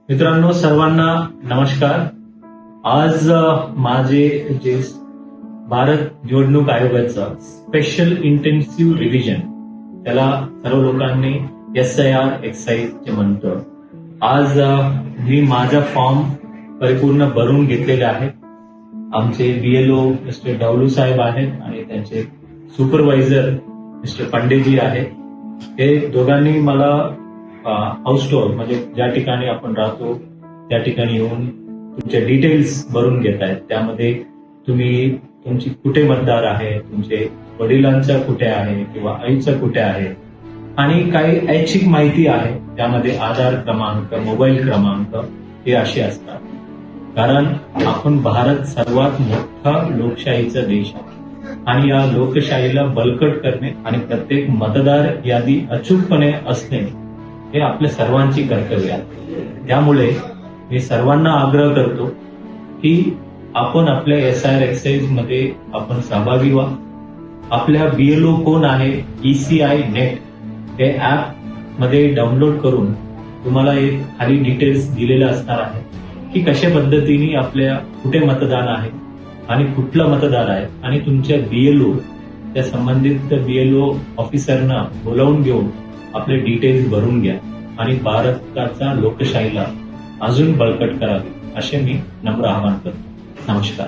मित्रांनो, सर्वांना नमस्कार. आज माझे जे भारत निवडणूक आयोगाचं स्पेशल इंटेन्सिव्ह रिव्हिजन, त्याला सर्व लोकांनी SIR एक्साइज जे म्हणतो, आज मी माझा फॉर्म परिपूर्ण भरून घेतलेले आहे. आमचे BLO मिस्टर डावलू साहेब आहेत आणि त्यांचे सुपरवायझर मिस्टर पांडेजी आहेत. हे दोघांनी मला हाऊस टूर म्हणजे ज्या ठिकाणी आपण राहतो त्या ठिकाणी येऊन तुमचे डिटेल्स भरून घेत आहेत. त्यामध्ये तुमची कुठे मतदार आहे, तुमचे वडिलांचा कुठे आहे किंवा आईचा कुठे आहे आणि काही ऐच्छिक माहिती आहे. त्यामध्ये आधार क्रमांक, मोबाईल क्रमांक हे असे असतात. कारण आपण भारत सर्वात मोठा लोकशाहीचा देश आहे आणि या लोकशाहीला बळकट करणे आणि प्रत्येक मतदार यादी अचूकपणे असणे हे आपल्या सर्वांची कर्तव्य आहे. त्यामुळे मी सर्वांना आग्रह करतो की आपण आपल्या SIR एक्साइज मध्ये आपण सहभागी व्हा. आपल्या BLO कोण आहे, ECI नेट हे ऍप मध्ये डाउनलोड करून तुम्हाला एक खाली डिटेल्स दिलेले असणार आहे की कशा पद्धतीने आपल्या कुठे मतदान आहे आणि कुठलं मतदार आहे आणि तुमच्या BLO त्या संबंधित BLO ऑफिसरना बोलावून घेऊन आपले डिटेल्स भरून घ्या आणि भारताच्या लोकशाहीला अजून बळकट करावी असे मी नम्र आवाहन करतो. नमस्कार.